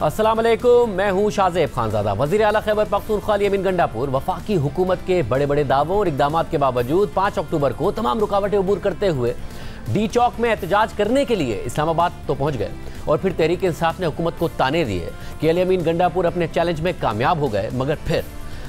अस्सलाम वालेकुम, मैं हूं शाहजेब खानजादा। वज़ीर आला खैबर पख्तूनख्वा अली अमीन गंडापुर वफाकी हुकूमत के बड़े बड़े दावों और इक़दामात के बावजूद 5 अक्टूबर को तमाम रुकावटें अबूर करते हुए डी चौक में एहतजाज करने के लिए इस्लामाबाद तो पहुंच गए और फिर तहरीक इंसाफ ने हुकूमत को ताने दिए कि अली अमीन गंडापुर अपने चैलेंज में कामयाब हो गए, मगर फिर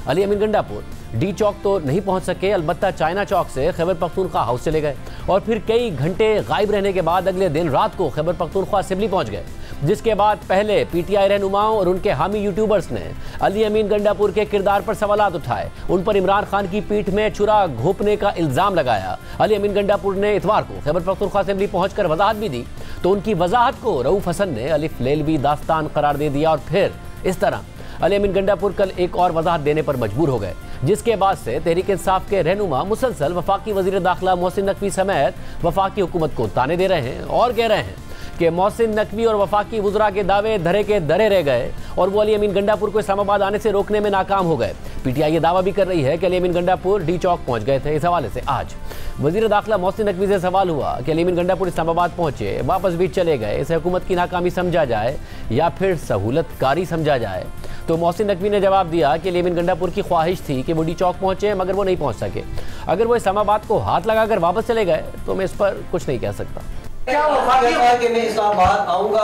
अली अमीन गंडापुर डी चौक तो नहीं पहुंच सके, अलबत्ता चाइना चौक से खैबर पख्तूनख्वा हाउस चले गए और फिर कई घंटे गायब रहने के बाद अगले दिन रात को खैबर पख्तूनख्वा असेंबली पहुंच गए, जिसके बाद पहले पीटीआई रहनुमाओं और उनके हामी यूट्यूबर्स ने अली अमीन गंडापुर के किरदार पर सवालात उठाए, उन पर इमरान खान की पीठ में छुरा घोंपने का इल्जाम लगाया। अली अमीन गंडापुर ने इतवार को खैबर पख्तूनख्वा असेंबली पहुंचकर वजाहत भी दी, तो उनकी वजाहत को रऊफ हसन ने अलिफ लेलवी दास्तान करार दे दिया और फिर इस तरह अली अमीन गंडापुर कल एक और वजाहत देने पर मजबूर हो गए, जिसके बाद से तहरीक इंसाफ के रहनुमा मुसलसल वफाकी वजीर दाखिला मोहसिन नकवी समेत वफाकी हुकूमत को ताने दे रहे हैं और कह रहे हैं कि मोहसिन नकवी और वफाकी वज़रा के दावे धरे के धरे रह गए और वो अली अमीन गंडापुर को इस्लामाबाद आने से रोकने में नाकाम हो गए। पीटीआई ये दावा भी कर रही है कि अली अमीन गंडापुर डी चौक पहुंच गए थे। इस हवाले से आज वजीर दाखिला मोहसिन नकवी से सवाल हुआ कि अली अमीन गंडापुर इस्लामाबाद पहुंचे, वापस भी चले गए, इसे हुकूमत की नाकामी समझा जाए या फिर सहूलतकारी समझा जाए। तो मोहसिन नकवी ने जवाब दिया कि अली अमीन गंडापुर की ख्वाहिश थी कि वो डी चौक पहुंचे, मगर वो नहीं पहुंच सके। अगर वो इस्लामाबाद को हाथ लगाकर वापस चले गए तो मैं इस पर कुछ नहीं कह सकता। क्या कि मैं इस्लामाबाद आऊंगा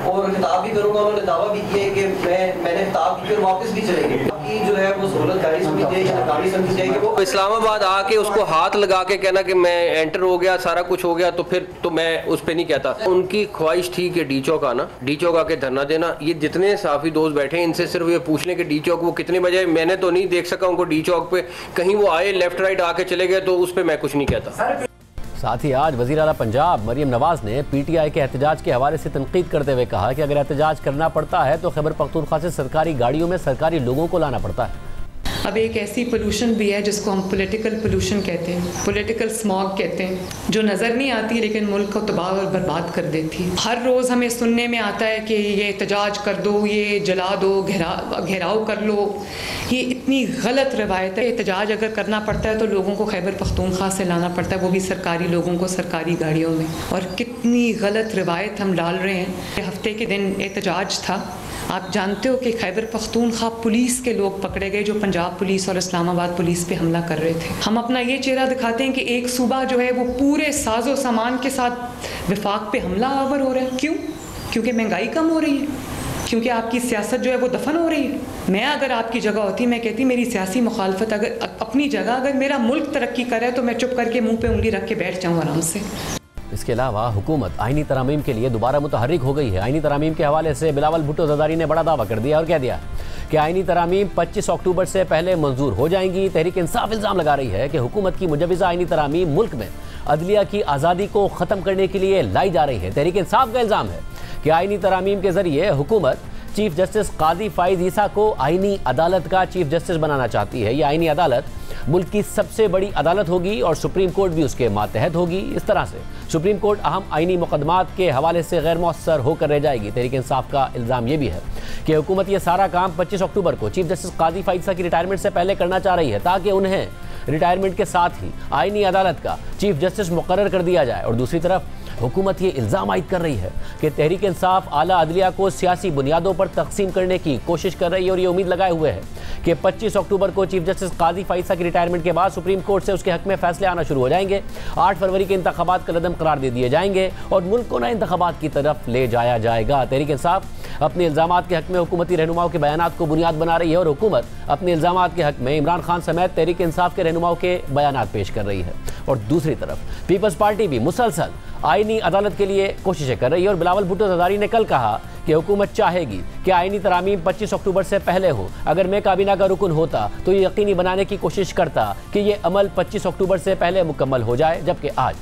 और खिताब भी करूंगा, उन्होंने दावा भी किया कि मैंने खिताब की, फिर वापस भी चलेंगे। बाकी जो है वो सहूलत गाड़ी समझी जाएगी, नाकामी समझी जाएगी। वो इस्लामाबाद आके उसको हाथ लगा के कहना कि मैं एंटर हो गया, सारा कुछ हो गया, तो फिर तो मैं उस पर नहीं कहता। उनकी ख्वाहिश थी कि डी चौक आना, डी चौक आके धरना देना। ये जितने साफी दोस्त बैठे हैं इनसे सिर्फ ये पूछ लें कि डी चौक वो कितने बजे, मैंने तो नहीं देख सका उनको डी चौक पे, कहीं वो आए लेफ्ट राइट आके चले गए तो उस पर मैं कुछ नहीं कहता। साथ ही आज वज़ीर आला पंजाब मरियम नवाज ने पीटीआई के एहतजाज के हवाले से तनकीद करते हुए कहा कि अगर एहतजाज करना पड़ता है तो खैबर पख्तूनख्वा से सरकारी गाड़ियों में सरकारी लोगों को लाना पड़ता है। अब एक ऐसी पोल्यूशन भी है जिसको हम पॉलिटिकल पोल्यूशन कहते हैं, पॉलिटिकल स्मॉग कहते हैं, जो नज़र नहीं आती लेकिन मुल्क को तबाह और बर्बाद कर देती है। हर रोज़ हमें सुनने में आता है कि ये एहतजाज कर दो, ये जला दो, घेराव कर लो। ये इतनी गलत रवायत है। एहतजाज अगर करना पड़ता है तो लोगों को खैबर पख्तूनख्वा से लाना पड़ता है, वो भी सरकारी लोगों को सरकारी गाड़ियों में। और कितनी गलत रवायत हम डाल रहे हैं। हफ्ते के दिन एहतजाज था, आप जानते हो कि खैबर पख्तूनख्वा पुलिस के लोग पकड़े गए जो पंजाब पुलिस और इस्लामाबाद पुलिस पे हमला कर रहे थे। हम अपना ये चेहरा दिखाते हैं कि एक सूबा जो है वो पूरे साजो सामान के साथ विफाक पे हमला आवर हो रहा है। क्यों? क्योंकि महंगाई कम हो रही है, क्योंकि आपकी सियासत जो है वो दफन हो रही है। मैं अगर आपकी जगह होती, मैं कहती मेरी सियासी मुखालफत अगर अपनी जगह, अगर मेरा मुल्क तरक्की करे तो मैं चुप करके मुँह पे उंगली रख के बैठ जाऊँ आराम से। इसके अलावा हुकूमत आईनी तरामीम के लिए दोबारा मुतहर्रिक हो गई है। आईनी तरामीम के हवाले से बिलावल भुट्टो ज़रदारी ने बड़ा दावा कर दिया और कह दिया कि आईनी तरामीम 25 अक्टूबर से पहले मंजूर हो जाएंगी। तहरीक इंसाफ इल्ज़ाम लगा रही है कि हुकूमत की मुजव्वज़ा आईनी तरामीम मुल्क में अदलिया की आज़ादी को ख़त्म करने के लिए लाई जा रही है। तहरीक इंसाफ का इल्ज़ाम है कि आईनी तरामीम के ज़रिए हुकूमत चीफ जस्टिस काजी फ़ाइज़ ईसा को आईनी अदालत का चीफ जस्टिस बनाना चाहती है। यह आईनी अदालत मुल्क की सबसे बड़ी अदालत होगी और सुप्रीम कोर्ट भी उसके मातहत होगी। इस तरह से सुप्रीम कोर्ट अहम आईनी मुकदमात के हवाले से गैर मौसर होकर रह जाएगी। तहरीक इंसाफ का इल्ज़ाम यह भी है कि हुकूमत ये सारा काम 25 अक्टूबर को चीफ जस्टिस काजी फ़ाइज़ ईसा की रिटायरमेंट से पहले करना चाह रही है, ताकि उन्हें रिटायरमेंट के साथ ही आईनी अदालत का चीफ जस्टिस मुकर्रर कर दिया जाए। और दूसरी तरफ हुकूमत ये इल्ज़ाम आयद कर रही है कि तहरीक इंसाफ आला अदलिया को सियासी बुनियादों पर तकसीम करने की कोशिश कर रही है और ये उम्मीद लगाए हुए है कि 25 अक्टूबर को चीफ जस्टिस काजी फ़ाइज़ ईसा की रिटायरमेंट के बाद सुप्रीम कोर्ट से उसके हक में फैसले आना शुरू हो जाएंगे। 8 फरवरी के इंतखाबात कल अदम करार दे दिए जाएंगे और मुल्क को नए इंतखाबात की तरफ ले जाया जाएगा। तहरीक इंसाफ अपने इल्ज़ामात के हक में हुकूमती रहनुमाओं के बयानात को बुनियाद बना रही है और हुकूमत अपने इल्ज़ामात के हक में इमरान खान समेत तहरीक इंसाफ के रहनुमाओं के बयानात पेश कर रही है। और दूसरी तरफ पीपल्स पार्टी भी मुसलसल आईनी अदालत के लिए कोशिशें कर रही है और बिलावल भुट्टो ज़रदारी ने कल कहा कि हुकूमत चाहेगी कि आईनी तरामीम 25 अक्टूबर से पहले हो। अगर मैं काबीना का रुकन होता तो ये यकीनी बनाने की कोशिश करता कि ये अमल 25 अक्टूबर से पहले मुकम्मल हो जाए। जबकि आज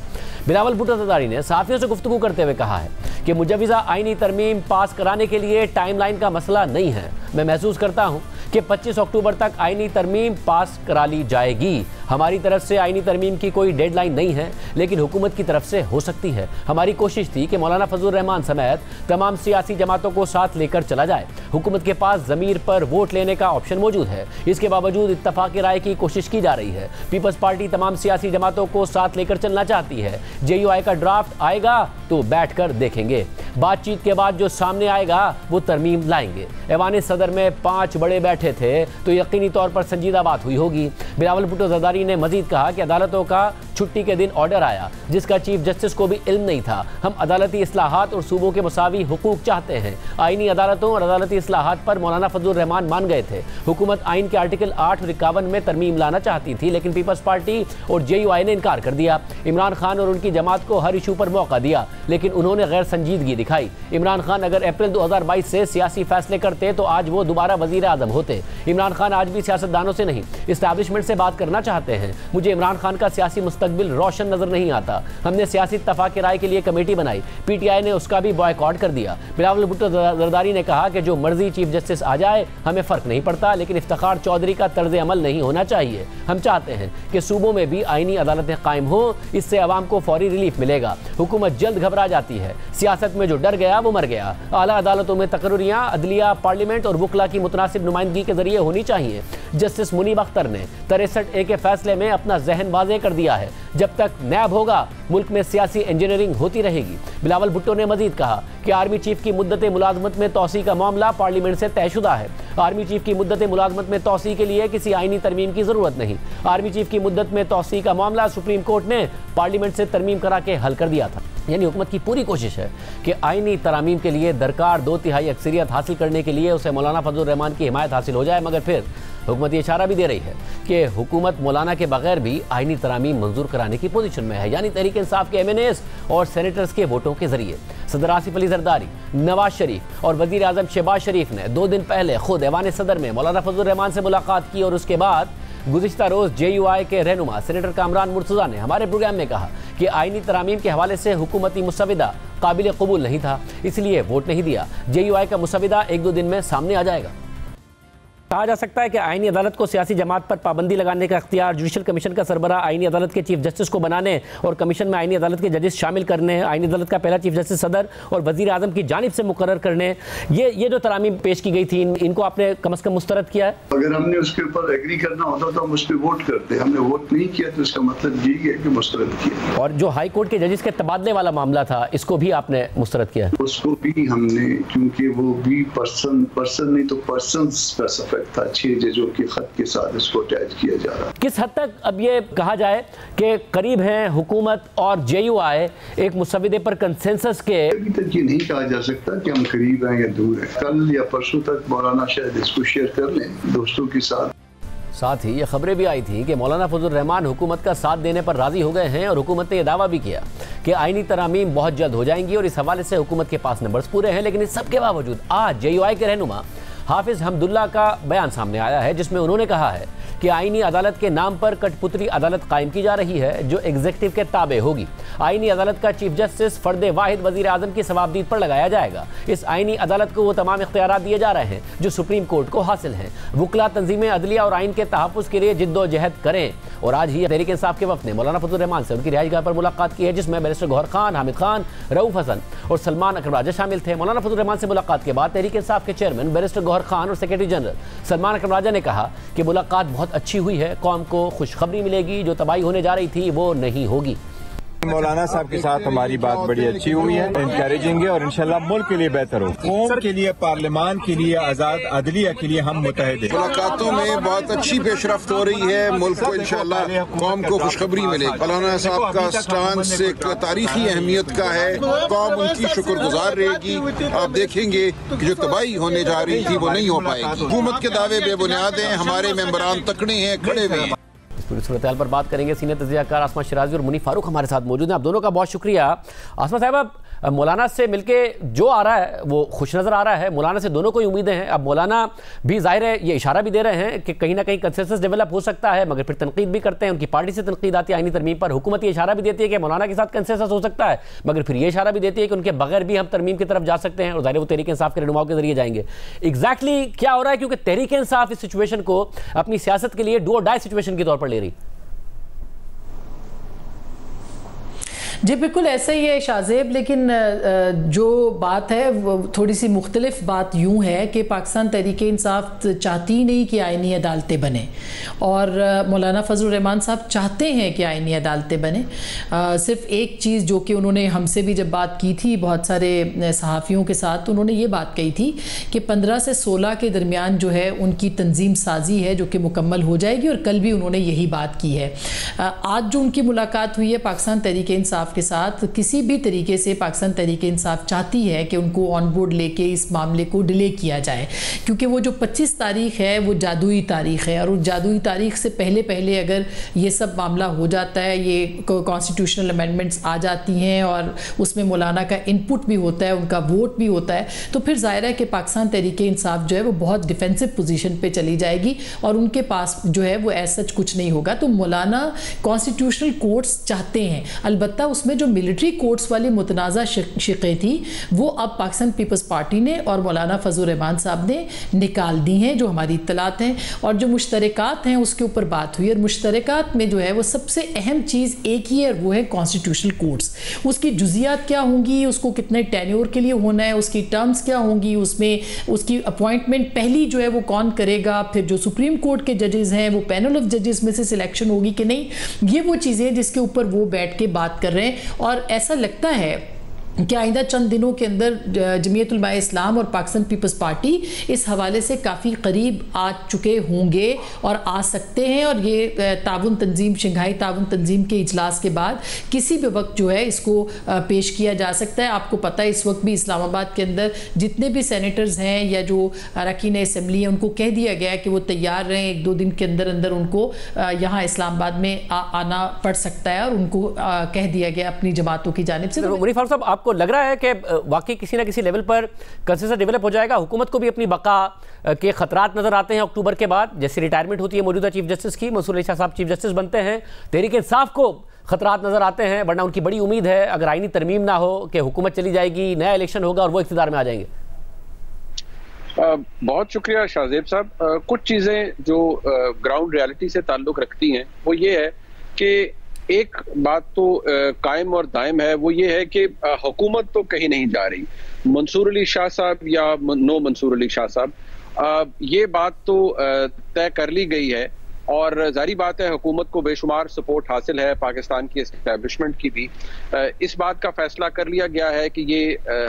बिलावल भुट्टो ज़रदारी ने साफ़ियों से गुफ्तगू करते हुए कहा है कि मुजव्वज़ा आईनी तरमीम पास कराने के लिए टाइमलाइन का मसला नहीं है। मैं महसूस करता हूँ कि 25 अक्टूबर तक आईनी तरमीम पास करा ली जाएगी। हमारी तरफ से आईनी तरमीम की कोई डेडलाइन नहीं है, लेकिन हुकूमत की तरफ से हो सकती है। हमारी कोशिश थी कि मौलाना फजलुर रहमान समेत तमाम सियासी जमातों को साथ लेकर चला जाए। हुकूमत के पास ज़मीर पर वोट लेने का ऑप्शन मौजूद है, इसके बावजूद इत्तफाक़ राय की कोशिश की जा रही है। पीपल्स पार्टी तमाम सियासी जमातों को साथ लेकर चलना चाहती है। JUI का ड्राफ्ट आएगा तो बैठकर देखेंगे, बातचीत के बाद जो सामने आएगा वो तरमीम लाएंगे। ऐवान सदर में 5 बड़े बैठे थे तो यकीनी तौर पर संजीदा बात हुई होगी। बिलावल भुट्टो जरदारी ने मजीद कहा कि अदालतों का छुट्टी के दिन ऑर्डर आया जिसका चीफ जस्टिस को भी इल्म नहीं था। हम अदालती इस्लाहात और सूबों के मुसावी हुकूक चाहते हैं। आईनी अदालतों और अदालती इस्लाहात पर मौलाना फजलुर रहमान मान गए थे। हुकूमत आइन के आर्टिकल 8 और 51 में तरमीम लाना चाहती थी, लेकिन पीपल्स पार्टी और JUI ने इनकार कर दिया। इमरान खान और उनकी जमात को हर इशू पर मौका दिया, लेकिन उन्होंने गैर संजीदगी दिखाई। इमरान खान अगर अप्रैल 2022 से सियासी फैसले करते तो आज वो दोबारा वजीर आजम होते। इमरान खान आज भी सियासतदानों से नहीं, इस्टेब्लिशमेंट से बात करना चाहते हैं। मुझे इमरान खान का सियासी मुस्तकबिल रोशन नजर नहीं आता। हमने सियासी इत्तफाक़ राय के लिए कमेटी बनाई, PTI ने उसका भी बॉयकॉट कर दिया। बिलावल भुट्टो जरदारी ने कहा कि जो मर्जी चीफ जस्टिस आ जाए हमें फ़र्क नहीं पड़ता, लेकिन इफ्तिखार चौधरी का तर्ज अमल नहीं होना चाहिए। हम चाहते हैं कि सूबों में भी आईनी अदालतें कायम हो, इससे अवाम को फौरी रिलीफ मिलेगा। हुकूमत जल्द घबरा जाती है, सियासत में जो डर गया वो मर गया। आला अदालतों में तकर्रियाँ अदलिया, पार्लियामेंट और वकला की मुतनासिब नुमाइंदगी के जरिए होनी चाहिए। जस्टिस मुनीब अख्तर ने 63A के फैसले में अपना जहन वाज़ेह कर दिया है। जब तक नैब होगा मुल्क में सियासी इंजीनियरिंग होती रहेगी। बिलावल भुट्टो ने मजीद कहा कि आर्मी चीफ की मुद्दत मुलाजमत में तोसी का मामला पार्लियामेंट से तयशुदा है। आर्मी चीफ की मुद्दत मुलाजमत में तोसी के लिए किसी आईनी तरमीम की जरूरत नहीं। आर्मी चीफ की मुद्दत में तोसी का मामला सुप्रीम कोर्ट ने पार्लियामेंट से तरमीम करा के हल कर दिया था। यानी हुकूमत की पूरी कोशिश है कि आईनी तरामीम के लिए दरकार 2/3 अक्सरियत हासिल करने के लिए उसे मौलाना फजलुर रहमान की हिमायत हासिल हो जाए। मगर फिर हुकूमत ये इशारा भी दे रही है कि हुकूमत मौलाना के बगैर भी आईनी तरामीम मंजूर कराने की पोजीशन में है, यानी तहरीक इंसाफ के MNAs और सेनेटर्स के वोटों के जरिए। सदर आसिफ अली जरदारी, नवाज शरीफ और वजीर आजम शहबाज शरीफ ने 2 दिन पहले खुद ऐवान सदर में मौलाना फजलुर रहमान से मुलाकात की और उसके बाद गुज़िश्ता रोज़ JUI के रहनुमा सेनेटर कामरान मुर्तज़ा ने हमारे प्रोग्राम में कहा कि आईनी तरामीम के हवाले से हुकूमती मुसविदा काबिल कबूल नहीं था, इसलिए वोट नहीं दिया। JUI का मुसविदा 1-2 दिन में सामने आ जाएगा। कहा जा सकता है कि आईनी अदालत को सियासी जमात पर पाबंदी लगाने का इख्तियार जुडिशल कमीशन का सरबराह आईनी अदालत के चीफ जस्टिस को बनाने और कमीशन में आईनी अदालत के जजेस शामिल करने, आईनी अदालत का पहला चीफ जस्टिस सदर और वजीर आजम की जानिब से मुकर्रर करने, ये जो तरामीम पेश की गई थी इनको आपने कम से कम मुस्तरद किया है? अगर हमने उसके ऊपर एग्री करना होता तो हम उस पर वोट करते। हमने वोट नहीं किया तो इसका मतलब यही है कि मुस्तरद किया। और जो हाई कोर्ट के जजेस के तबादले वाला मामला था इसको भी आपने मुस्तरद किया? उसको भी हमने, क्योंकि वो भी पर्सन नहीं तो पर्सन स्पेसिफिक था, 6 जजों के खत के साथ इसको अटैच किया जा रहा है। किस हद तक अब ये कहा जाए कि करीब हैं हुकूमत और JUI एक मुसविदे पर कंसेंसस के? अभी तक ये नहीं कहा जा सकता कि हम करीब हैं या दूर हैं। कल या परसों तक मौलाना शायद इसको शेयर कर लें दोस्तों के साथ ही ये खबरें भी आई थी कि मौलाना फजलुर रहमान हुकूमत का साथ देने पर राजी हो गए हैं और हुकूमत ने यह दावा भी किया कि आईनी तरामीम बहुत जल्द हो जाएंगी और इस हवाले से हुकूमत के पास नंबर्स पूरे हैं। लेकिन इस सब के बावजूद आज JUI के रहनुमा हाफिज हमदुल्ला का बयान सामने आया है जिसमें उन्होंने कहा है कि आईनी अदालत के नाम पर कठपुतली अदालत कायम की जा रही है जो एग्जीक्यूटिव के ताबे होगी। आईनी अदालत का चीफ जस्टिस फर्द वाहिद वजीर आजम की सवाबदीद पर लगाया जाएगा। इस आईनी अदालत को वो तमाम इख्तियारात दिए जा रहे हैं जो सुप्रीम कोर्ट को हासिल हैं। वकला तंजीमें अदलिया और आइन के तहफ़्फ़ुज़ के लिए जिद्दोजहद करें। और आज ही तहरीक इंसाफ के वफ़द ने मौलाना फजलुर रहमान से उनकी रिहाइशगाह पर मुलाकात की है जिसमें बैरिस्टर गौहर खान, हामिद खान, रऊफ हसन और सलमान अकरम राजा शामिल थे। मौलाना फजलुर रहमान से मुलाकात के बाद तहरीक इंसाफ के चेयरमैन बैरिस्टर गौहर खान और सेक्रेटरी जनरल सलमान अकरम राजा ने कहा कि मुलाकात बहुत अच्छी हुई है, कौम को खुशखबरी मिलेगी, जो तबाही होने जा रही थी वो नहीं होगी। मौलाना साहब के साथ हमारी बात बड़ी अच्छी हुई है, इनकरेजिंग है और इंशाल्लाह मुल्क के लिए बेहतर हो, कौम के लिए, पार्लियामान के लिए, आज़ाद अदलिया के लिए हम मुतहद हैं। मुलाकातों में बहुत अच्छी पेशरफ्त हो रही है, मुल्क को इंशाल्लाह कौम को खुशखबरी मिलेगी। मौलाना साहब का स्टांस एक तारीखी अहमियत का है, कौम उनकी शुक्रगुजार रहेगी। आप देखेंगे कि जो तबाही होने जा रही थी वो नहीं हो पाएगी। हुकूमत के दावे बेबुनियाद हैं, हमारे मेंबरान तकड़े हैं, खड़े हुए हैं। पूरी सूरत हाल पर बात करेंगे। सीनियर तजियाकार आसमा शिराजी और मुनी फारूक हमारे साथ मौजूद हैं। आप दोनों का बहुत शुक्रिया। आसमा साहब, मौलाना से मिलके जो आ रहा है वो खुश नज़र आ रहा है। मौलाना से दोनों को ही उम्मीदें हैं। अब मौलाना भी जाहिर है ये इशारा भी दे रहे हैं कि कहीं ना कहीं कंसेंसस डेवलप हो सकता है, मगर फिर तनकीद भी करते हैं। उनकी पार्टी से तनकीद आती है आईनी तरमीम पर। हुकूमत ये इशारा भी देती है कि मौलाना के साथ कंसेंसस हो सकता है, मगर फिर ये इशारा भी देती है कि उनके बगैर भी हम तरमीम की तरफ जा सकते हैं और जाहिर वो तहरीक इंसाफ के रहनुमाओं के जरिए जाएंगे। एग्जैक्टली क्या हो रहा है, क्योंकि तहरीक इंसाफ इस सिचुएशन को अपनी सियासत के लिए डू और डाई सिचुएशन के तौर पर ले रही। जी बिल्कुल ऐसा ही है शाज़ेब, लेकिन जो बात है वो थोड़ी सी मुख्तलिफ बात यूँ है कि पाकिस्तान तहरीक इंसाफ चाहती ही नहीं कि आइनी अदालतें बने, और मौलाना फजल रहमान साहब चाहते हैं कि आइनी अदालतें बने। सिर्फ एक चीज़ जो कि उन्होंने हमसे भी जब बात की थी बहुत सारे सहाफ़ियों के साथ, उन्होंने ये बात कही थी कि 15 से 16 के दरमियान जो है उनकी तंजीम साजी है जो कि मुकम्मल हो जाएगी, और कल भी उन्होंने यही बात की है। आज जो उनकी मुलाकात हुई है पाकिस्तान तहरीक इंसाफ के साथ, किसी भी तरीके से पाकिस्तान तहरीक इंसाफ चाहती है कि उनको ऑन बोर्ड लेके इस मामले को डिले किया जाए, क्योंकि वो जो 25 तारीख है वो जादुई तारीख है, और उस जादुई तारीख से पहले अगर ये सब मामला हो जाता है, ये कॉन्स्टिट्यूशनल अमेंडमेंट्स आ जाती हैं और उसमें मौलाना का इनपुट भी होता है, उनका वोट भी होता है, तो फिर ज़ाहिर है कि पाकिस्तान तहरीक इंसाफ जो है वो बहुत डिफेंसिव पोजीशन पे चली जाएगी और उनके पास जो है वो ऐसा सच कुछ नहीं होगा। तो मौलाना कॉन्स्टिट्यूशनल कोर्ट्स चाहते हैं, अलबत्ता उसमें जो मिलिट्री कोर्ट्स वाली मुतनाज़ा शिक़ें थी वो अब पाकिस्तान पीपल्स पार्टी ने और मौलाना फजल रहमान साहब ने निकाल दी हैं, जो हमारी इत्तलात हैं, और जो मुश्तरकात हैं उसके ऊपर बात हुई। और मुश्तरकात में जो है वो सबसे अहम चीज़ एक ही है, वो है कॉन्स्टिट्यूशनल कोर्ट्स। उसकी जुज़ियात क्या होंगी, उसको कितने टेन्योर के लिए होना है, उसकी टर्म्स क्या होंगी, उसमें उसकी अपॉइंटमेंट पहली जो है वो कौन करेगा, फिर जो सुप्रीम कोर्ट के जजेस हैं वो पैनल ऑफ जजेस में से सिलेक्शन होगी कि नहीं, ये वो चीज़ें जिसके ऊपर वो बैठ के बात कर रहे हैं। और ऐसा लगता है कि आइंदा चंद दिनों के अंदर जमीयत उलमा इस्लाम और पाकिस्तान पीपल्स पार्टी इस हवाले से काफ़ी करीब आ चुके होंगे और आ सकते हैं, और ये ताउन तंजीम, शंघाई ताउन तंजीम के इजलास के बाद किसी भी वक्त जो है इसको पेश किया जा सकता है। आपको पता है इस वक्त भी इस्लामाबाद के अंदर जितने भी सेनेटर्स हैं या जो अरकान असम्बली हैं उनको कह दिया गया है कि वो तैयार रहें, 1-2 दिन के अंदर अंदर उनको यहाँ इस्लामाबाद में आना पड़ सकता है, और उनको कह दिया गया अपनी जमातों की जानिब से। मुनीर फारूक साहब, आपको लग रहा है कि वाकई किसी ना किसी लेवल पर कंसेंसस डेवलप हो जाएगा? हुकूमत को भी अपनी बका के खतरात नजर आते हैं अक्टूबर के बाद, जैसे रिटायरमेंट होती है मौजूदा चीफ जस्टिस की, मंसूर अली शाह साहब चीफ जस्टिस बनते हैं, तहरीक इंसाफ को खतरात नजर आते हैं, वरना उनकी बड़ी उम्मीद है अगर आईनी तरमीम ना हो कि हुकूमत चली जाएगी, नया इलेक्शन होगा और वो इख्तियार में आ जाएंगे। बहुत शुक्रिया शाहजेब साहब। कुछ चीज़ें जो ग्राउंड रियलिटी से ताल्लुक़ रखती हैं वो ये है कि एक बात तो कायम और दायम है, वो ये है कि हुकूमत तो कहीं नहीं जा रही। मंसूर अली शाह साहब या नो मंसूर अली शाह साहब, ये बात तो तय कर ली गई है, और जारी बात है हुकूमत को बेशुमार सपोर्ट हासिल है पाकिस्तान की एस्टैब्लिशमेंट की भी। इस बात का फैसला कर लिया गया है कि ये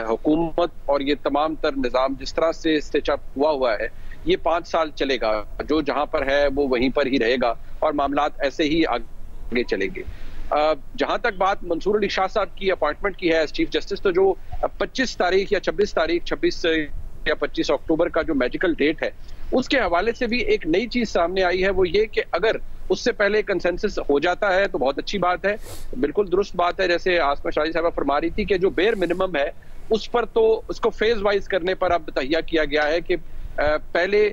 हुकूमत और ये तमाम तर निज़ाम जिस तरह से स्टिचअप हुआ है ये 5 साल चलेगा, जो जहाँ पर है वो वहीं पर ही रहेगा और मामलात ऐसे ही आगे चलेंगे। जहां तक बात मंसूर अली शाह साहब की अपॉइंटमेंट की है एज चीफ जस्टिस, तो जो 25 तारीख या 26 या 25 अक्टूबर का जो मैजिकल डेट है उसके हवाले से भी एक नई चीज सामने आई है, वो ये कि अगर उससे पहले कंसेंसस हो जाता है तो बहुत अच्छी बात है, बिल्कुल दुरुस्त बात है। जैसे आसमा शाही साहब फरमा रही थी कि जो बेर मिनिमम है उस पर तो उसको फेज वाइज करने पर अब तहिया किया गया है कि पहले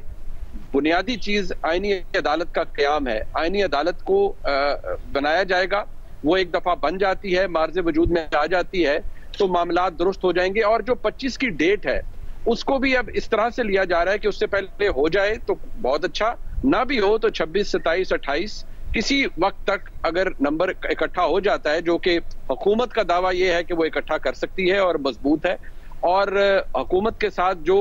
बुनियादी चीज आईनी अदालत का क़याम है, आईनी अदालत को बनाया जाएगा, वो एक दफा बन जाती है, मार्ज़े वजूद में आ जाती है तो मामलात दुरुस्त हो जाएंगे। और जो 25 की डेट है उसको भी अब इस तरह से लिया जा रहा है कि उससे पहले हो जाए तो बहुत अच्छा, ना भी हो तो 26, 27, 28 किसी वक्त तक अगर नंबर इकट्ठा हो जाता है, जो कि हुकूमत का दावा यह है कि वो इकट्ठा कर सकती है और मजबूत है, और हुकूमत के साथ जो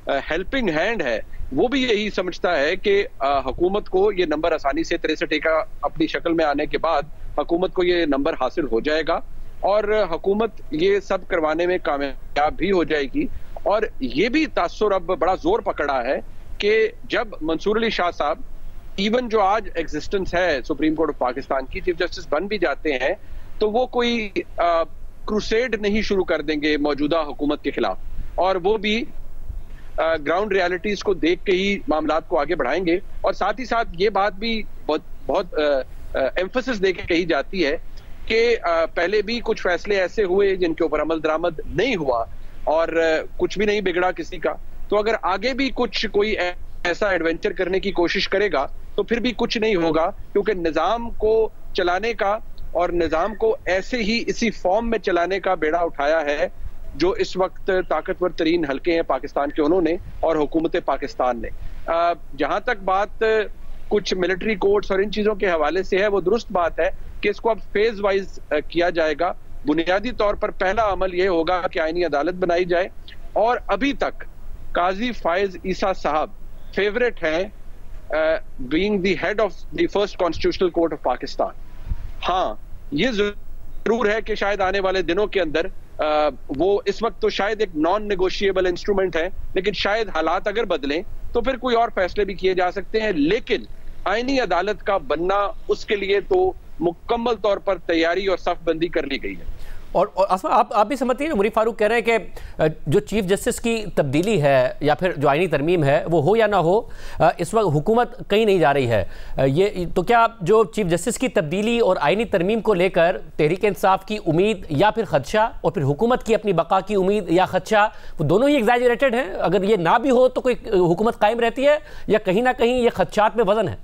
हेल्पिंग हैंड है वो भी यही समझता है कि हुकूमत को ये नंबर आसानी से 63 का अपनी शक्ल में आने के बाद हुकूमत को ये नंबर हासिल हो जाएगा और हुकूमत ये सब करवाने में कामयाब भी हो जाएगी। और ये भी तासुर अब बड़ा जोर पकड़ा है कि जब मंसूर अली शाह साहब इवन जो आज एग्जिस्टेंस है सुप्रीम कोर्ट ऑफ पाकिस्तान की चीफ जस्टिस बन भी जाते हैं तो वो कोई क्रूसेड नहीं शुरू कर देंगे मौजूदा हुकूमत के खिलाफ, और वो भी ग्राउंड रियलिटीज को देख के ही मामलात को आगे बढ़ाएंगे। और साथ ही साथ ये बात भी बहुत एम्फसिस दे के कही जाती है कि पहले भी कुछ फैसले ऐसे हुए जिनके ऊपर अमल दरामद नहीं हुआ और कुछ भी नहीं बिगड़ा किसी का, तो अगर आगे भी कोई ऐसा एडवेंचर करने की कोशिश करेगा तो फिर भी कुछ नहीं होगा, क्योंकि निज़ाम को चलाने का और निज़ाम को ऐसे ही इसी फॉर्म में चलाने का बेड़ा उठाया है जो इस वक्त ताकतवर तरीन हल्के हैं पाकिस्तान के उन्होंने और हुकूमत पाकिस्तान ने। जहां तक बात कुछ मिलिट्री कोर्ट्स और इन चीजों के हवाले से है वो दुरुस्त बात है कि इसको अब फेज वाइज किया जाएगा। बुनियादी तौर पर पहला अमल यह होगा कि आईनी अदालत बनाई जाए। और अभी तक काजी फायज ईसा साहब फेवरेट हैं being the head of the first constitutional court of Pakistan. हाँ, ये जरूर है कि शायद आने वाले दिनों के अंदर वो इस वक्त तो शायद एक नॉन नेगोशिएबल इंस्ट्रूमेंट है, लेकिन शायद हालात अगर बदलें तो फिर कोई और फैसले भी किए जा सकते हैं। लेकिन आईनी अदालत का बनना, उसके लिए तो मुकम्मल तौर पर तैयारी और सफबंदी कर ली गई है। और आसमा, आप भी समझती हैं, मुरीफ फारूक कह रहे हैं कि जो चीफ जस्टिस की तब्दीली है या फिर जो आईनी तरमीम है वो हो या ना हो, इस वक्त हुकूमत कहीं नहीं जा रही है। ये तो क्या जो चीफ जस्टिस की तब्दीली और आईनी तरमीम को लेकर तहरीक इंसाफ की उम्मीद या फिर खदशा, और फिर हुकूमत की अपनी बका की उम्मीद या खदशा, वो दोनों ही एग्जैजरेटेड हैं? अगर ये ना भी हो तो कोई हुकूमत कायम रहती है या कहीं ना कहीं ये खदशात में वजन है?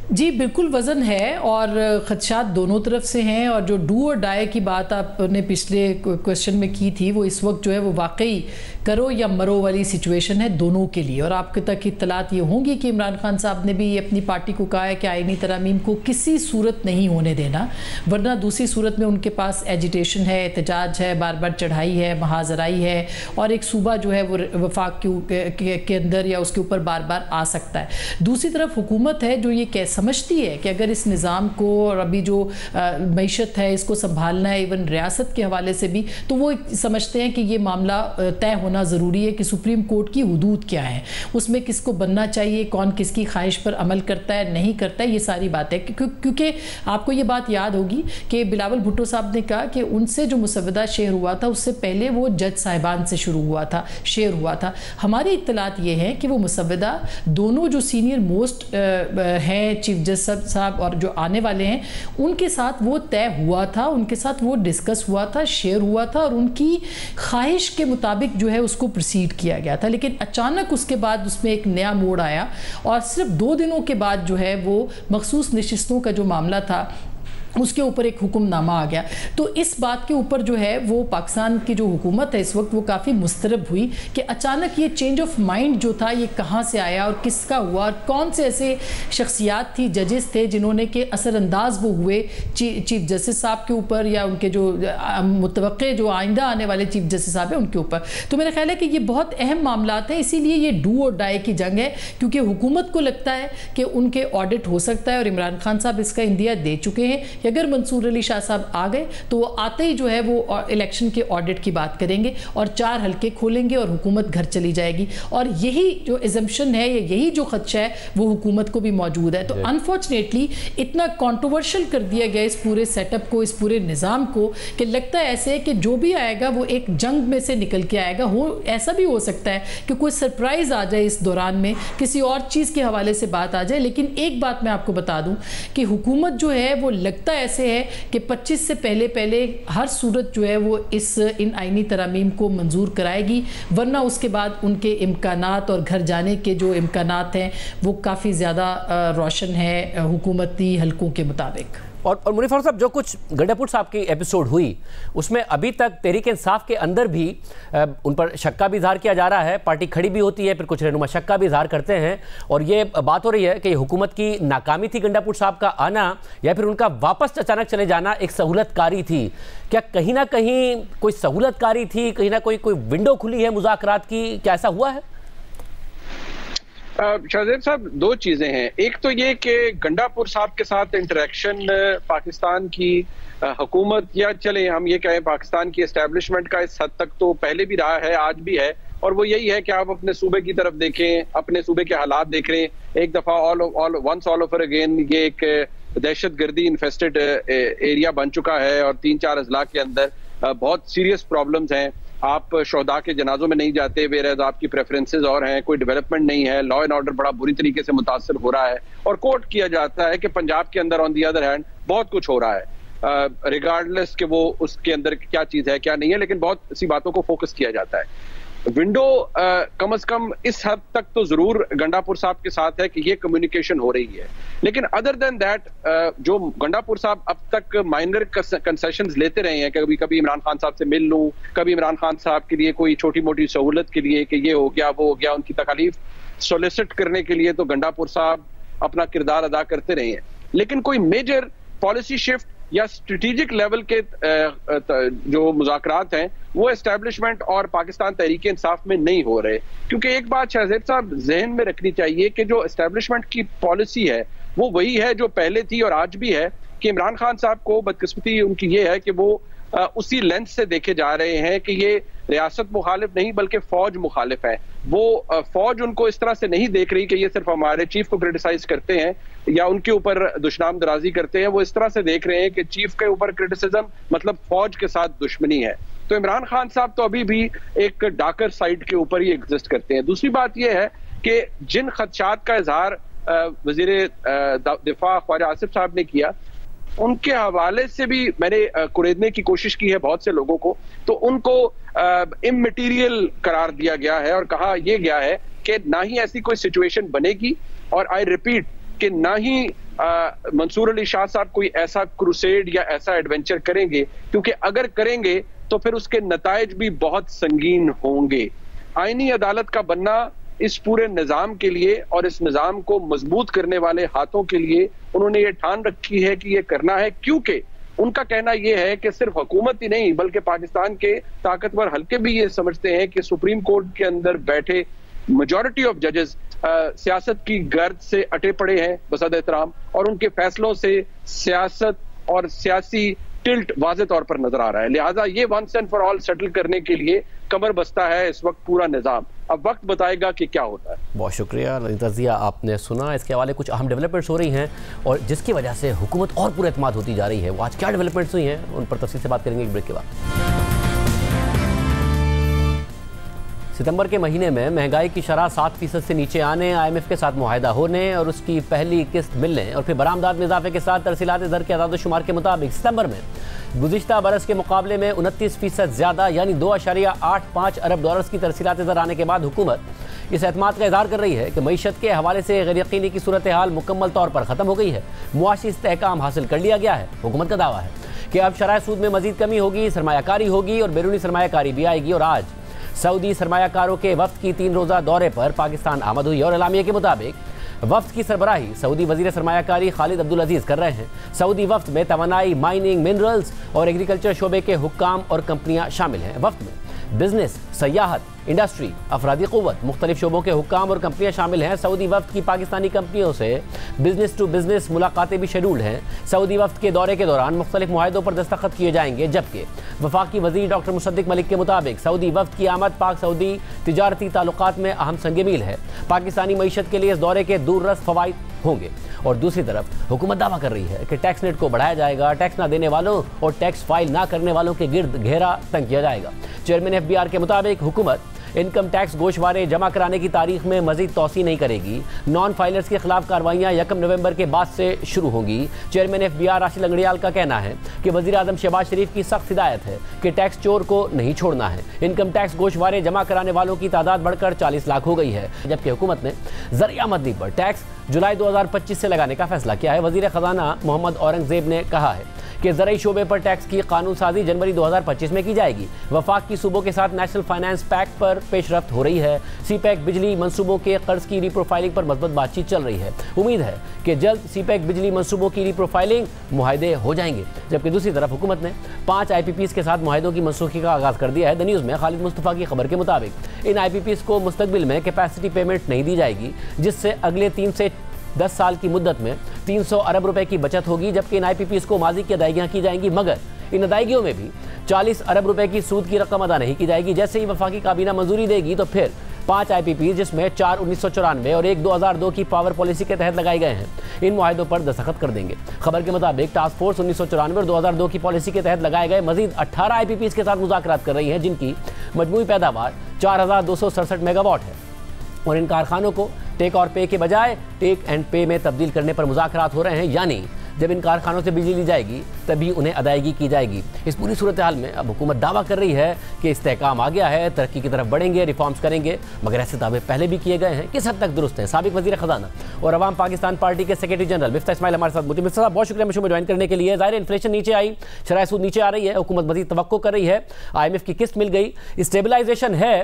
जी बिल्कुल वज़न है और खदशात दोनों तरफ से हैं। और जो डू और डाई की बात आपने पिछले क्वेश्चन में की थी, वो इस वक्त जो है वो वाकई करो या मरो वाली सिचुएशन है दोनों के लिए। और आपके तक इत्तलात ये होंगी कि इमरान खान साहब ने भी अपनी पार्टी को कहा है कि आईनी तरमीम को किसी सूरत नहीं होने देना, वरना दूसरी सूरत में उनके पास एजिटेशन है, एहतजाज है, बार बार चढ़ाई है, महाजराई है, और एक सूबा जो है वो वफाक के अंदर या उसके ऊपर बार बार आ सकता है। दूसरी तरफ हुकूमत है जो ये समझती है कि अगर इस निज़ाम को और अभी जो मईशत है इसको संभालना है, इवन रियासत के हवाले से भी, तो वो समझते हैं कि ये मामला तय होना ज़रूरी है कि सुप्रीम कोर्ट की हुदूद क्या है, उसमें किसको बनना चाहिए, कौन किसकी ख्वाहिश पर अमल करता है नहीं करता है, ये सारी बातें। क्योंकि आपको ये बात याद होगी कि बिलावल भुट्टो साहब ने कहा कि उनसे जो मुसवदा शेयर हुआ था उससे पहले वो जज साहिबान से शुरू हुआ था, शेयर हुआ था। हमारी इत्तलात ये है कि वो मुसवदा दोनों जो सीनियर मोस्ट हैं, चीफ जस्टिस साहब और जो आने वाले हैं, उनके साथ वो तय हुआ था, उनके साथ वो डिस्कस हुआ था, शेयर हुआ था, और उनकी ख्वाहिश के मुताबिक जो है उसको प्रोसीड किया गया था। लेकिन अचानक उसके बाद उसमें एक नया मोड़ आया और सिर्फ 2 दिनों के बाद जो है वो मखसूस नशिस्तों का जो मामला था उसके ऊपर एक हुक्मनामा आ गया। तो इस बात के ऊपर जो है वो पाकिस्तान की जो हुकूमत है इस वक्त वो काफ़ी मुस्तरब हुई कि अचानक ये चेंज ऑफ माइंड जो था ये कहाँ से आया और किसका हुआ, और कौन से ऐसे शख्सियात थी, जजेस थे जिन्होंने के असरअंदाज वो हुए चीफ जस्टिस साहब के ऊपर या उनके जो मुतवक्के जो आइंदा आने वाले चीफ जस्टिस साहब हैं उनके ऊपर। तो मेरा ख्याल है कि ये बहुत अहम मामला हैं, इसीलिए ये डू और डाई की जंग है, क्योंकि हुकूमत को लगता है कि उनके ऑडिट हो सकता है और इमरान खान साहब इसका इंदिया दे चुके हैं। अगर मंसूर अली शाह साहब आ गए तो वो आते ही जो है वो इलेक्शन के ऑडिट की बात करेंगे और 4 हल्के खोलेंगे और हुकूमत घर चली जाएगी। और यही जो एजम्पशन है या यही जो खदशा है वो हुकूमत को भी मौजूद है। तो अनफॉर्चुनेटली इतना कंट्रोवर्शियल कर दिया गया इस पूरे सेटअप को, इस पूरे निज़ाम को, कि लगता है ऐसे कि जो भी आएगा वो एक जंग में से निकल के आएगा। ऐसा भी हो सकता है कि कोई सरप्राइज आ जाए इस दौरान में, किसी और चीज़ के हवाले से बात आ जाए। लेकिन एक बात मैं आपको बता दूं कि हुकूमत जो है वो लगता ऐसे है कि 25 से पहले हर सूरत जो है वो इन आईनी तरमीम को मंजूर कराएगी, वरना उसके बाद उनके इम्कानात और घर जाने के जो इम्कानात हैं वो काफ़ी ज़्यादा रोशन है हुकूमती हल्कों के मुताबिक। और मुनीफ फारूक साहब, जो कुछ गंडापुर साहब की एपिसोड हुई उसमें अभी तक तहरीक इंसाफ के अंदर भी उन पर शक का भी इजहार किया जा रहा है, पार्टी खड़ी भी होती है, फिर कुछ रहनुमा शक का भी इजहार करते हैं, और ये बात हो रही है कि हुकूमत की नाकामी थी गंडापुर साहब का आना या फिर उनका वापस अचानक चले जाना एक सहूलतकारी थी। क्या कहीं ना कहीं कोई सहूलतकारी थी, कहीं ना कोई विंडो खुली है मुज़ाकरात की? क्या ऐसा हुआ है? शाहजेब साहब, 2 चीजें हैं। एक तो ये कि गंडापुर साहब के साथ इंटरेक्शन पाकिस्तान की हुकूमत या चले हम ये कहें पाकिस्तान की एस्टेब्लिशमेंट का इस हद तक तो पहले भी रहा है, आज भी है, और वो यही है कि आप अपने सूबे की तरफ देखें, अपने सूबे के हालात देख रहे हैं। एक दफा ऑल ओवर अगेन ये एक दहशतगर्दी इन्फेस्टेड एरिया बन चुका है और 3-4 अजला के अंदर बहुत सीरियस प्रॉब्लम्स हैं। आप शोहदा के जनाजों में नहीं जाते, वेरएज़ आपकी प्रेफरेंसेस और हैं, कोई डेवलपमेंट नहीं है, लॉ एंड ऑर्डर बड़ा बुरी तरीके से मुतासर हो रहा है, और कोट किया जाता है कि पंजाब के अंदर ऑन दी अदर हैंड बहुत कुछ हो रहा है, रिगार्डलेस कि वो उसके अंदर क्या चीज़ है क्या नहीं है, लेकिन बहुत सी बातों को फोकस किया जाता है। विंडो कम अज कम इस हद तक तो जरूर गंडापुर साहब के साथ है कि ये कम्युनिकेशन हो रही है, लेकिन अदर देन दैट जो गंडापुर साहब अब तक माइनर कंसेशंस लेते रहे हैं, कभी कभी इमरान खान साहब से मिल लूं, कभी इमरान खान साहब के लिए कोई छोटी मोटी सहूलत के लिए कि ये हो गया वो हो गया, उनकी तकलीफ सोलिसिट करने के लिए तो गंडापुर साहब अपना किरदार अदा करते रहे हैं, लेकिन कोई मेजर पॉलिसी शिफ्ट या स्ट्रेटेजिक लेवल के जो मुज़ाकरात हैं वो एस्टेब्लिशमेंट और पाकिस्तान तहरीक इंसाफ में नहीं हो रहे। क्योंकि एक बात शाहजेब साहब जहन में रखनी चाहिए कि जो एस्टेब्लिशमेंट की पॉलिसी है वो वही है जो पहले थी और आज भी है, कि इमरान खान साहब को बदकिस्मती उनकी ये है कि वो उसी लेंस से देखे जा रहे हैं कि ये रियासत मुखालिफ नहीं बल्कि फौज मुखालिफ है। वो फौज उनको इस तरह से नहीं देख रही कि ये सिर्फ हमारे चीफ को क्रिटिसाइज करते हैं या उनके ऊपर दुश्मन दराजी करते हैं, वो इस तरह से देख रहे हैं कि चीफ के ऊपर क्रिटिसिज्म मतलब फौज के साथ दुश्मनी है। तो इमरान खान साहब तो अभी भी एक डार्कर साइड के ऊपर ही एग्जिस्ट करते हैं। दूसरी बात यह है कि जिन खदशात का इजहार वजीर दिफा ख्वाजा आसिफ साहब ने किया, उनके हवाले से भी मैंने कुरेदने की कोशिश की है बहुत से लोगों को, तो उनको इममटीरियल करार दिया गया है और कहा यह गया है कि ना ही ऐसी कोई सिचुएशन बनेगी, और आई रिपीट कि ना ही मंसूर अली शाह साहब कोई ऐसा क्रूसेड या ऐसा एडवेंचर करेंगे, क्योंकि अगर करेंगे तो फिर उसके नताइज भी बहुत संगीन होंगे। आईनी अदालत का बनना इस पूरे निजाम के लिए और इस निजाम को मजबूत करने वाले हाथों के लिए उन्होंने ये ठान रखी है कि ये करना है, क्योंकि उनका कहना यह है कि सिर्फ हुकूमत ही नहीं बल्कि पाकिस्तान के ताकतवर हल्के भी ये समझते हैं कि सुप्रीम कोर्ट के अंदर बैठे मेजॉरिटी ऑफ जजेस सियासत की गर्द से अटे पड़े हैं बसद एहतराम, और उनके फैसलों से सियासत और सियासी टिल्ट वाज़े तौर पर नजर आ रहा है। लिहाजा ये once and for all settle करने के लिए कमर बस्ता है इस वक्त पूरा निजाम। अब वक्त बताएगा कि क्या होता है। बहुत शुक्रिया तजिया, आपने सुना। इसके हवाले कुछ अहम डेवलपमेंट्स हो रही हैं और जिसकी वजह से हुकूमत और पूरे एतमाद होती जा रही है। वो आज क्या डेवलपमेंट्स हुई हैं उन पर तफसील से बात करेंगे एक ब्रेक के बाद। सितंबर के महीने में महंगाई की शरह 7% से नीचे आने, IMF के साथ मुआहदा होने और उसकी पहली किस्त मिलने और फिर बरामदात में इजाफे के साथ तरसीलात दर के आदाद-ओ-शुमार के मुताबिक सितंबर में गुज़िश्ता बरस के मुकाबले में 29% ज़्यादा यानी 2.85 अरब डॉलर्स की तरसीलात दर आने के बाद हुकूमत इस एतमाद का इज़हार कर रही है कि मईशत के हवाले से गैर यकीनी की सूरत हाल मुकम्मल तौर पर ख़त्म हो गई है। मुआशी इस्तेहकाम हासिल कर लिया गया है। हुकूमत का दावा है कि अब शरह सूद में मज़ीद कमी होगी, सरमायाकारी होगी और बैरूनी सरमायाकारी भी आएगी। और आज सऊदी सरमायाकारों के वफ्द की 3 रोज़ा दौरे पर पाकिस्तान आमद हुई और एलामिया के मुताबिक वफ्द की सरबराही सऊदी वजीर सरमायाकारी खालिद अब्दुल अजीज़ कर रहे हैं। सऊदी वफ्द में तवानाई, माइनिंग, मिनरल्स और एग्रीकल्चर शोबे के हुक्काम और कंपनियां शामिल हैं। वफ्द में बिजनेस, सयाहत, इंडस्ट्री, अफरादी क़ुव्वत, मुख्तलिफ शोबों के हुक्काम और कंपनियां शामिल हैं। सऊदी वफ्द की पाकिस्तानी कंपनियों से बिजनेस टू बिजनेस मुलाकातें भी शेड्यूल्ड हैं। सऊदी वफ्द के दौरे के दौरान मुख्तलिफ मुआहदों पर दस्तखत किए जाएंगे, जबकि वफाकी वज़ीर डॉक्टर मुसद्दिक मलिक के मुताबिक सऊदी वफ्द की आमद पाक सऊदी तिजारती ताल्लुकात में अहम संग मील है। पाकिस्तानी मईशत के लिए इस दौरे के दूररस फ़वाइद होंगे। और दूसरी तरफ हुकूमत दावा कर रही है कि टैक्स नेट को बढ़ाया जाएगा, टैक्स ना देने वालों और टैक्स फाइल ना करने वालों के गिर्द घेरा तंग किया जाएगा। चेयरमैन FBR के मुताबिक हुकूमत इनकम टैक्स गोशवारे जमा कराने की तारीख में मजीद तौसी नहीं करेगी। नॉन फाइलर्स के खिलाफ कार्रवाइयाँ 1 नवंबर के बाद से शुरू होंगी। चेयरमैन FBR राशिद लंगड़ियाल का कहना है कि वज़ीर आज़म शहबाज शरीफ की सख्त हिदायत है कि टैक्स चोर को नहीं छोड़ना है। इनकम टैक्स गोशवारे जमा कराने वालों की तादाद बढ़कर 40 लाख हो गई है, जबकि हुकूमत ने ज़रिया आमदनी पर टैक्स जुलाई 2025 से लगाने का फैसला किया है। वज़ीर ख़जाना मोहम्मद औरंगज़ेब ने कहा है कि ज़रई शोबे पर टैक्स की कानून साजी जनवरी 2025 में की जाएगी। वफाक की सूबों के साथ नेशनल फाइनेंस पैक्ट पर पेशरफ्त हो रही है। CPEC बिजली मंसूबों के कर्ज की रीप्रोफाइलिंग पर मज़बूत बातचीत चल रही है। उम्मीद है कि जल्द CPEC बिजली मंसूबों की रीप्रोफाइलिंग मुआहदे हो जाएंगे। जबकि दूसरी तरफ हुकूमत ने 5 IPPs के साथ मुआहदों की मनसूखी का आगाज़ कर दिया है। द न्यूज़ में खालिद मुस्तफ़ा की खबर के मुताबिक इन IPPs को मुस्तकबिल में कैपेसिटी पेमेंट नहीं दी जाएगी, जिससे अगले 3 से 10 साल की मुद्दत में 300 अरब रुपए की बचत होगी। जबकि इन IPPs को माजी की अदायगियाँ की जाएंगी, मगर इन अदायगियों में भी 40 अरब रुपए की सूद की रकम अदा नहीं की जाएगी। जैसे ही वफाकी काबीना मंजूरी देगी तो फिर 5 IPPs, जिसमें 4 1994 और 1 2002 की पावर पॉलिसी के तहत लगाए गए हैं, इन मुआहदों पर दस्तखत कर देंगे। खबर के मुताबिक टास्क फोर्स 1994 और 2002 की पॉलिसी के तहत लगाए गए मजीद 18 IPPs के साथ मुज़ाकरात कर रही है, जिनकी मजमूई पैदावार 4267 मेगावाट है। और इन कारखानों को टेक और पे के बजाय टेक एंड पे में तब्दील करने पर मुज़ाकरात हो रहे हैं। यानी जब इन कारखानों से बिजली ली जाएगी तभी उन्हें अदायगी की जाएगी। इस पूरी सूरत हाल में अब हुकूमत दावा कर रही है कि इस्तेहकाम आ गया है, तरक्की की तरफ बढ़ेंगे, रिफॉर्म्स करेंगे, मगर ऐसे दावे पहले भी किए गए हैं, किस हद तक दुरुस्त हैं? साबिक वज़ीर ख़जाना और अवाम पाकिस्तान पार्टी के सेक्रेटरी जनरल मिफ्ता इस्माइल हमारे साथ मौजूद। मिफ्ता साहब, बहुत शुक्रिया मुझे ज्वाइन करने के लिए। ज़ाहिर इन्फ्लेशन नीचे आई, शरह सूद नीचे आ रही है, हुकूमत मज़ीद तवक्को कर रही है, IMF की किस्त मिल गई, स्टेबलाइजेशन है,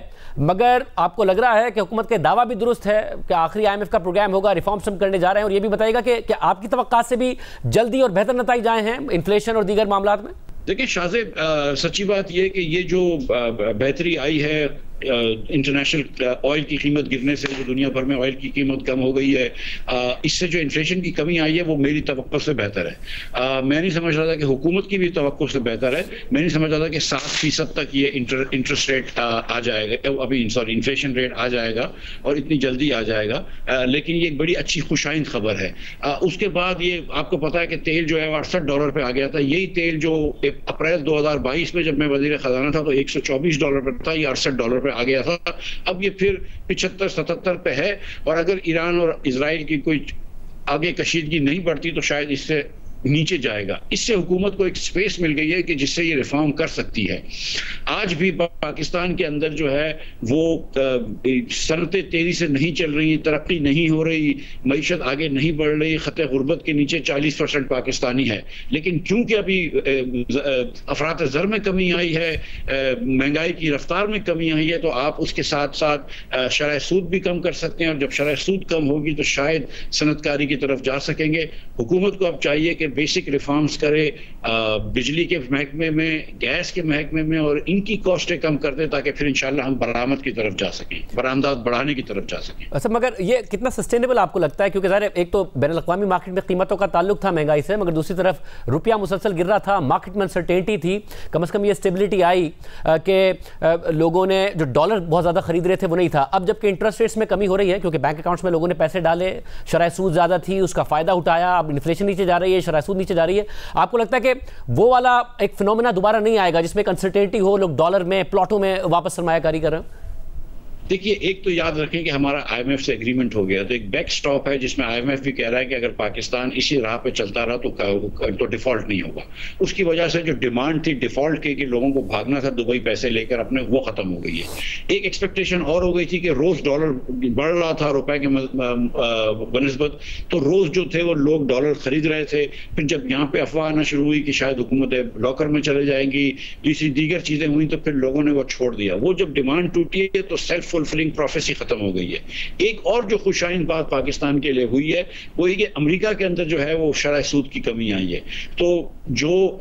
मगर आपको लग रहा है कि हुकूमत का दावा भी दुरुस्त है कि आखिरी IMF का प्रोग्राम होगा, रिफॉर्म्स हम करने जा रहे हैं, और ये भी बताएगा कि आपकी तवक्कात से भी जल्दी और बेहतर नतीजे आए हैं इन्फ्लेशन और दीगर मामलात में? देखिए शाहजेब, सच्ची बात यह कि ये जो बेहतरी आई है इंटरनेशनल ऑयल की कीमत गिरने से, जो दुनिया भर में ऑयल की कीमत कम हो गई है, इससे जो इन्फ्लेशन की कमी आई है वो मेरी तवक्को से बेहतर है। मैं नहीं समझ रहा था कि हुकूमत की भी तवक्को से बेहतर है। मैं नहीं समझ रहा था कि 7% तक ये इंटरेस्ट रेट आ जाएगा, अभी सॉरी इन्फ्लेशन रेट आ जाएगा और इतनी जल्दी आ जाएगा, लेकिन ये एक बड़ी अच्छी खुशाइंद खबर है। उसके बाद ये आपको पता है कि तेल जो है $68 पे आ गया था। यही तेल जो अप्रैल 2022 में जब मैं वज़ीर ख़जाना था तो $124 पर था, ये $68 पे आ गया था। अब ये फिर 75-77 पे है, और अगर ईरान और इजराइल की कोई आगे कशीदगी नहीं बढ़ती तो शायद इससे नीचे जाएगा। इससे हुकूमत को एक स्पेस मिल गई है कि जिससे ये रिफॉर्म कर सकती है। आज भी पाकिस्तान के अंदर जो है वो सनतें तेजी से नहीं चल रही, तरक्की नहीं हो रही, मईशत आगे नहीं बढ़ रही, खते गुर्बत के नीचे 40% पाकिस्तानी है। लेकिन क्योंकि अभी अफरात ज़र में कमी आई है, महंगाई की रफ्तार में कमी आई है, तो आप उसके साथ साथ शरह सूद भी कम कर सकते हैं, और जब शरह सूद कम होगी तो शायद सनतकारी की तरफ जा सकेंगे। हुकूमत को अब चाहिए कि बेसिक रिफॉर्म्स करे, बिजली के महकमे में, गैस के महकमे में, और इनकी कॉस्टें कम कर दे ताकि फिर इंशाल्लाह हम बरामद की तरफ जा सकें, बरामदात बढ़ाने की तरफ जा सकें। अच्छा, मगर ये कितना सस्टेनेबल आपको लगता है? क्योंकि ज़ाहिर एक तो बैनुल-अक़वामी मार्केट में कीमतों का ताल्लुक था महंगाई से, मगर दूसरी तरफ रुपया मुसलसल गिर रहा था, मार्केट में अनसर्टेनिटी थी, कम से कम ये स्टेबिलिटी आई कि लोगों ने जो डॉलर बहुत ज़्यादा खरीद रहे थे वो नहीं था। अब जबकि इंटरेस्ट रेट्स में कमी हो रही है क्योंकि बैंक अकाउंट्स में लोगों ने पैसे डाले, शरह सूद ज़्यादा थी, उसका फ़ायदा उठाया, अब इन्फ्लेशन नीचे जा रही है, शरह सूद नीचे जा रही है, आपको लगता है कि वो वाला एक फिनोमेना दोबारा नहीं आएगा जिसमें अनसर्टेनिटी हो, लोग डॉलर में, प्लॉटों में वापस सरमायाकारी कर रहे हैं? देखिए, एक तो याद रखें कि हमारा IMF से एग्रीमेंट हो गया, तो एक बैक स्टॉप है जिसमें IMF भी कह रहा है कि अगर पाकिस्तान इसी राह पे चलता रहा तो डिफॉल्ट नहीं होगा। उसकी वजह से जो डिमांड थी डिफॉल्ट की कि लोगों को भागना था दुबई पैसे लेकर अपने, वो खत्म हो गई है। एक एक्सपेक्टेशन और हो गई थी कि रोज डॉलर बढ़ रहा था रुपए के बनिस्बत, तो रोज जो थे वो लोग डॉलर खरीद रहे थे। फिर जब यहाँ पे अफवाह आना शुरू हुई कि शायद हुकूमत लॉकर में चले जाएंगी, दीगर चीजें हुई, तो फिर लोगों ने वो छोड़ दिया। वो जब डिमांड टूटी है तो सेल्फ फुलफिलिंग प्रोफेसी खत्म हो गई है। एक और जो खुशाइन बात पाकिस्तान के लिए हुई है वो ये कि अमेरिका के अंदर जो है वो शरह सूद की कमी आई है। तो जो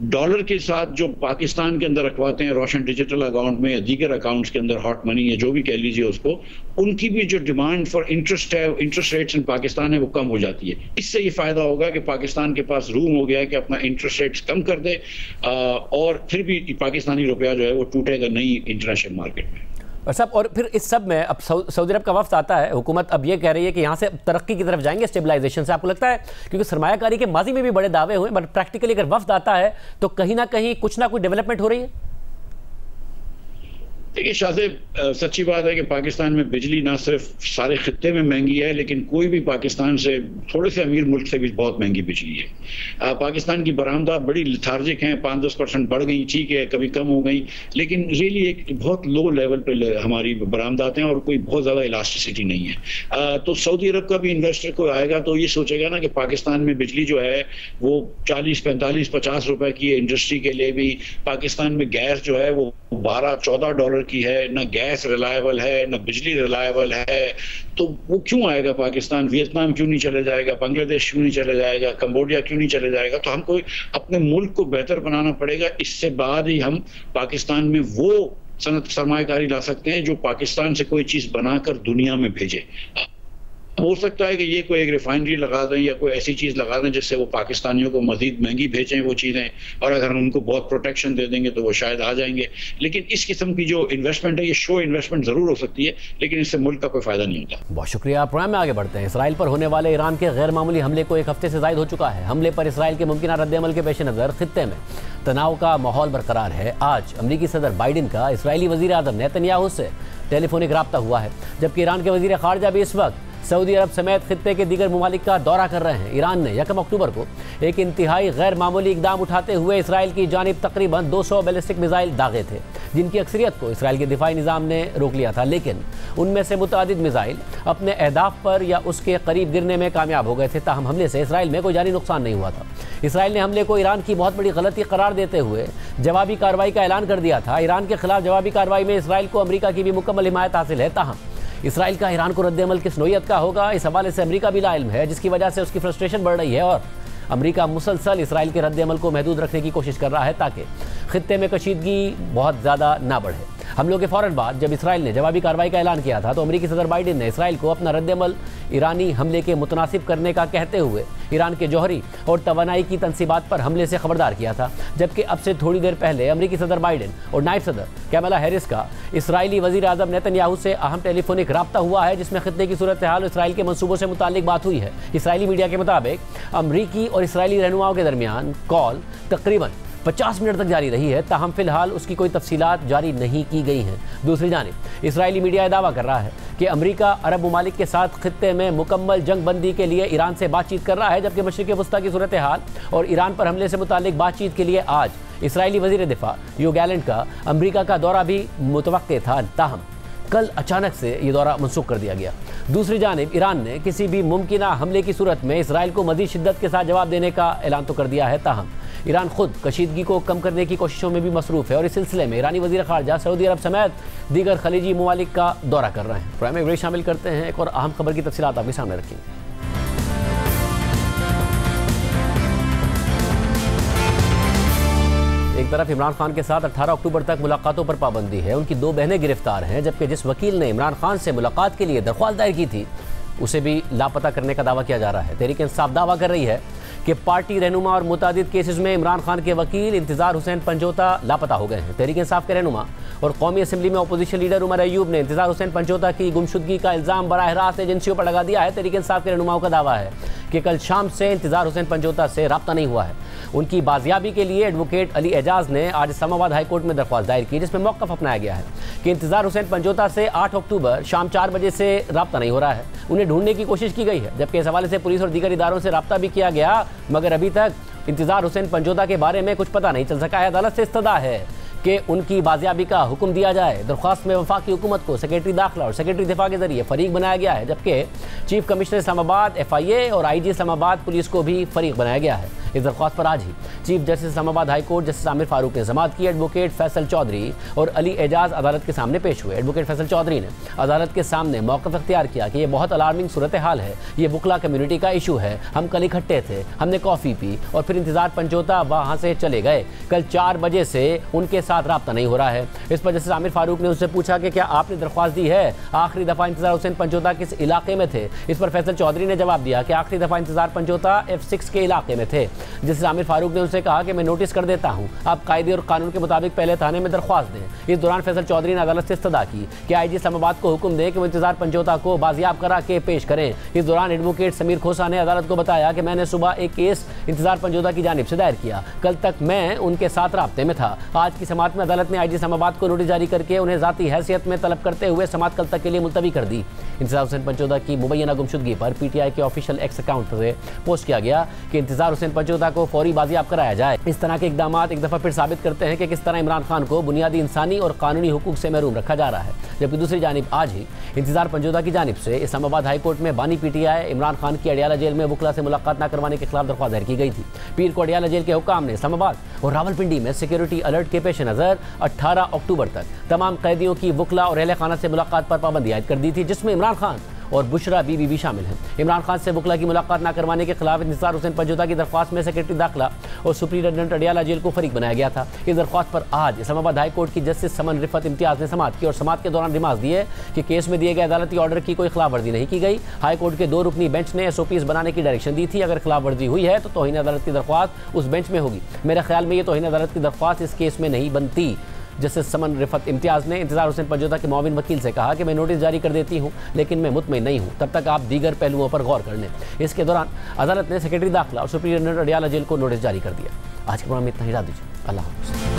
डॉलर के साथ जो पाकिस्तान के अंदर रखवाते हैं रोशन डिजिटल अकाउंट में या दीगर अकाउंट्स के अंदर, हॉट मनी है जो भी कह लीजिए उसको, उनकी भी जो डिमांड फॉर इंटरेस्ट है, इंटरेस्ट रेट्स इन पाकिस्तान है, वो कम हो जाती है। इससे ये फायदा होगा कि पाकिस्तान के पास रूम हो गया है कि अपना इंटरेस्ट रेट्स कम कर दे, और फिर भी पाकिस्तानी रुपया जो है वो टूटेगा नहीं इंटरनेशनल मार्केट में। और सब, और फिर इस सब में अब सऊदी अरब का वफ्द आता है, हुकूमत अब ये कह रही है कि यहाँ से तरक्की की तरफ जाएंगे, स्टेबलाइजेशन से। आपको लगता है, क्योंकि सरमायाकारी के माजी में भी बड़े दावे हुए, बट प्रैक्टिकली अगर वफ्द आता है तो कहीं ना कहीं कुछ ना कुछ डेवलपमेंट हो रही है? देखिए शाहजेब, सच्ची बात है कि पाकिस्तान में बिजली ना सिर्फ सारे खित्ते में महंगी है, लेकिन कोई भी पाकिस्तान से थोड़े से अमीर मुल्क से भी बहुत महंगी बिजली है। पाकिस्तान की बरामदा बड़ी लिथार्जिक हैं, 5-10% बढ़ गई, ठीक है, कभी कम हो गई, लेकिन रियली एक बहुत लो लेवल पे हमारी बरामदात हैं और कोई बहुत ज़्यादा इलास्टिसिटी नहीं है। तो सऊदी अरब का भी इन्वेस्टर को आएगा तो ये सोचेगा ना कि पाकिस्तान में बिजली जो है वो 40, 45, 50 रुपए की है। इंडस्ट्री के लिए भी पाकिस्तान में गैस जो है वो $12-14 की है, ना गैस रिलायबल है, ना बिजली रिलायबल है, तो वो क्यों आएगा पाकिस्तान? वियतनाम क्यों नहीं चले जाएगा? बांग्लादेश क्यों नहीं चले जाएगा? कंबोडिया क्यों नहीं चले जाएगा? तो हमको अपने मुल्क को बेहतर बनाना पड़ेगा। इससे बाद ही हम पाकिस्तान में वो सनत सरमायाकारी ला सकते हैं जो पाकिस्तान से कोई चीज बनाकर दुनिया में भेजे। हो सकता है कि ये कोई एक रिफाइनरी लगा दें या कोई ऐसी चीज़ लगा दें जिससे वो पाकिस्तानियों को मजीद महंगी भेजें वो चीज़ें, और अगर हम उनको बहुत प्रोटेक्शन दे देंगे तो वो शायद आ जाएंगे। लेकिन इस किस्म की जो इन्वेस्टमेंट है ये शो इन्वेस्टमेंट ज़रूर हो सकती है, लेकिन इससे मुल्क का कोई फ़ायदा नहीं होता। बहुत शुक्रिया। प्रोग्राम में आगे बढ़ते हैं। इसराइल पर होने वाले ईरान के गैर मामूली हमले को 1 हफ्ते से ज़ायद हो चुका है। हमले पर इसराइल के मुमकिन रद्द-ए-अमल के पेश नज़र खित्ते में तनाव का माहौल बरकरार है। आज अमरीकी सदर बाइडन का इसराइली वज़ीर आज़म नेतन्याहू से टेलीफोनिक रब्ता हुआ है, जबकि ईरान के वज़ीर ख़ारजा भी इस वक्त सऊदी अरब समेत खित्ते के दीगर ममालिक का दौरा कर रहे हैं। ईरान ने 1 अक्टूबर को एक इंतहाई गैर मामूली इकदाम उठाते हुए इसराइल की जानिब तकरीबन 200 बैलिस्टिक मिसाइल दागे थे, जिनकी अक्सरियत को इसराइल के दिफाई निज़ाम ने रोक लिया था, लेकिन उनमें से मुतअद्दिद मिसाइल अपने अहदाफ पर या उसके करीब गिरने में कामयाब हो गए थे। ताहम हमले से इसराइल में कोई जानी नुकसान नहीं हुआ था। इसराइल ने हमले को ईरान की बहुत बड़ी गलती करार देते हुए जवाबी कार्रवाई का ऐलान कर दिया था। ईरान के खिलाफ जवाबी कार्रवाई में इसराइल को अमेरिका की भी मुकम्मल हिमायत हासिल है। ताहम इसराइल का ईरान को रद्द-ए-अमल किस नौइयत का होगा, इस हवाले से अमेरिका भी लाइल्म है, जिसकी वजह से उसकी फ्रस्ट्रेशन बढ़ रही है और अमेरिका मुसलसल इसराइल के रद्द-ए-अमल को महदूद रखने की कोशिश कर रहा है ताकि खित्ते में कशीदगी बहुत ज़्यादा ना बढ़े। हमलों के फ़ौरन बाद जब इसराइल ने जवाबी कार्रवाई का ऐलान किया था तो अमेरिकी सदर बाइडेन ने इसराइल को अपना रद्द-ए-अमल ईरानी हमले के मुतनासिब करने का कहते हुए ईरान के जौहरी और तवानाई की तनसीबात पर हमले से खबरदार किया था। जबकि अब से थोड़ी देर पहले अमेरिकी सदर बाइडेन और नायब सदर कैमला हैरिस का इसराइली वज़ीर आज़म नेतन्याहू से अहम टेलीफोनिक रब्ता हुआ है, जिसमें खित्ते की सूरत हाल और इसराइल के मनसूबों से मुतालिक बात हुई है। इसराइली मीडिया के मुताबिक अमरीकी और इसराइली रहनुमाओं के दरमियान कॉल तकरीबन 50 मिनट तक जारी रही है। ताहम फिलहाल उसकी कोई तफसीलात जारी नहीं की गई हैं। दूसरी जानिब इसराइली मीडिया दावा कर रहा है कि अमेरिका अरब ममालिक के साथ खित्ते में मुकम्मल जंग बंदी के लिए ईरान से बातचीत कर रहा है, जबकि मशरिक़ वस्ता की सूरत हाल और ईरान पर हमले से मुतालिक बातचीत के लिए आज इसराइली वज़ीर दिफा यो गैलेंट का अमेरिका का दौरा भी मुतवक्के था। ताहम कल अचानक से ये दौरा मनसूख कर दिया गया। दूसरी जानिब ईरान ने किसी भी मुमकिना हमले की सूरत में इसराइल को मज़ीद शिद्दत के साथ जवाब देने का ऐलान तो कर दिया है। ताहम ईरान खुद कशीदगी को कम करने की कोशिशों में भी मसरूफ़ है और इस सिलसिले में ईरानी वज़ीर ख़ारजा सऊदी अरब समेत दीगर खलीजी ममालिक का दौरा कर रहे हैं। प्रोग्राम में शामिल करते हैं एक और अहम खबर की तफसीलात आपके सामने रखेंगे। एक तरफ इमरान खान के साथ 18 अक्टूबर तक मुलाकातों पर पाबंदी है, उनकी 2 बहनें गिरफ्तार हैं, जबकि जिस वकील ने इमरान खान से मुलाकात के लिए दरख्वास्त दायर की थी उसे भी लापता करने का दावा किया जा रहा है। तहरीक इंसाफ दावा कर रही है कि पार्टी रहनुमा और मुतादिद केसेस में इमरान खान के वकील इंतज़ार हुसैन पंजोता लापता हो गए हैं। तहरीक इंसाफ के रहनुमा और कौमी असम्बली में अपोजिशन लीडर उमर अयूब ने इंतज़ार हुसैन पंजोता की गुमशुदगी का इल्ज़ाम बराह रास्त एजेंसियों पर लगा दिया है। तहरीक इंसाफ के रहनुमाओं का दावा है कि कल शाम से इंतज़ार हुसैन पंजोता से रब्ता नहीं हुआ है। उनकी बाजियाबी के लिए एडवोकेट अली एजाज ने आज इस्लामाबाद हाई कोर्ट में दरख्वास्त दायर की, जिसमें मौक़िफ़ अपनाया गया है कि इंतज़ार हुसैन पंजोता से 8 अक्टूबर शाम 4 बजे से रब्ता नहीं हो रहा है। उन्हें ढूंढने की कोशिश की गई है, जबकि इस हवाले से पुलिस और दीगर इदारों से रब्ता भी किया गया, मगर अभी तक इंतज़ार हुसैन पंजोता के बारे में कुछ पता नहीं चल सका है। अदालत से इस्तदा है कि उनकी बाजियाबी का हुक्म दिया जाए। दरख्वास्त में वफाकी हुकूमत को सेक्रेटरी दाखिला और सेक्रेटरी दिफा के जरिए फरीक बनाया गया है, जबकि चीफ कमिश्नर इस्लामाबाद FIA और IG इस्लामाबाद पुलिस को भी फरीक बनाया गया है। इस दरख्वास्त पर आज ही chief justice Islamabad high court justice Aamir Farooq ने समाअत की। एडवोकेट फैसल चौधरी और अली एजाज अदालत के सामने पेश हुए। एडवोकेट फैसल चौधरी ने अदालत के सामने मौक़िफ़ अख्तियार किया कि यह बहुत अलार्मिंग सूरत हाल है, ये बुकला कम्युनिटी का इशू है। हम कल इकट्ठे थे, हमने कॉफ़ी पी और फिर इंतज़ार पंजोता वहाँ से चले गए। कल 4 बजे से उनके साथ रब्ता नहीं हो रहा है। इस पर जस्टिस आमिर फारूक ने उससे पूछा कि क्या आपने दरख्वास्त दी है, आखिरी दफ़ा इंतज़ार हुसैन पंजोता किस इलाके में थे। इस पर फैसल चौधरी ने जवाब दिया कि आखिरी दफ़ा इंतज़ार पंजोता F6 के इलाके में थे। जस्टिस आमिर फारूक ने उनसे कहा कि मैं नोटिस कर देता हूं, आप कायदे और कानून के मुताबिक पहले थाने में दरख्वास्त दें। इस दौरान फैसल चौधरी ने अदालत से इस्तदा की कि IG इस्लामाबाद को हुक्म दें कि वो इंतज़ार पंजोता को बाजियाब करा के पेश करें। इस दौरान एडवोकेट समीर खोसा ने अदालत को बताया कि मैंने सुबह एक केस इंतज़ार पंजोता की जानिब से दायर किया, कल तक मैं उनके साथ राब्ते में था। आज की समाअत में अदालत ने IG इस्लामाबाद को नोटिस जारी करके उन्हें ज़ाती हैसियत में तलब करते हुए समाअत कल तक के लिए मुलतवी कर दी। इंतज़ार हुसैन पंजोता की मुबैना गुमशुदगी पर PTI के ऑफिशियल एक्स अकाउंट से पोस्ट किया गया कि इंतज़ार हुसैन पंजोता को फौरी बाजियाब कराया जाए। इस तरह के इकदाम एक दफ़ा फिर साबित करते हैं कि किस तरह इमरान खान को बुनियादी इंसानी और कानूनी हुकूक से महरूम रखा जा रहा है। जबकि दूसरी जानिब आज ही इंतज़ार पंजोता की जानिब से इस्लामाबाद हाई कोर्ट में बानी PTI इमरान खान की अडियाला जेल में वकला से मुलाकात न करवाने के खिलाफ दरख्वास्त दायर की गई थी। पीर को अडियाला जेल के हुक्काम ने इस्लामाबाद और रावलपिंडी में सिक्योरिटी अलर्ट के पेश नज़र 18 अक्टूबर तक तमाम कैदियों की वकला और अहले खाना से मुलाकात पर पाबंदी आयद कर दी थी, जिसमें इमरान खान और बुशरा बीबी भी शामिल हैं। इमरान खान से वकला की मुलाकात न करवाने के खिलाफ इंतज़ार हुसैन पंजोता की दरख्वास्त में सेक्रेटरी दाखिला और सुप्रिंटेंडेंट अडियाला जेल को फरीक बनाया गया था। इस दरख्वास्त पर आज इस्लामाबाद हाई कोर्ट की जस्टिस समन रिफत इम्तियाज़ ने समाअत की और समाअत के दौरान रिमार्क दिए कि केस में दिए गए अदालती ऑर्डर की कोई खिलाफ वर्जी नहीं की गई। हाई कोर्ट के 2 रुकनी बेंच ने SOPs बनाने की डायरेक्शन दी थी। अगर खिलाफ वर्जी हुई है तो तौहीन अदालत की दरख्वास्त उस बेंच में होगी। मेरे ख्याल में ये तौहीन अदालत की दरख्वास्त इस केस में नहीं बनती। जस्टिस समन रिफत इम्तियाज़ ने इंतज़ार हुसैन पंजोता के मुआविन वकील से कहा कि मैं नोटिस जारी कर देती हूँ, लेकिन मैं मुतमईन नहीं हूँ, तब तक आप दीगर पहलुओं पर गौर कर लें। इसके दौरान अदालत ने सेक्रेटरी दाखिला और सुप्रिंटेंडेंट अडियाला जेल को नोटिस जारी कर दिया। आज के प्रोग्राम में इतना ही, इजाज़त दीजिए। अल्लाह हाफ़िज़।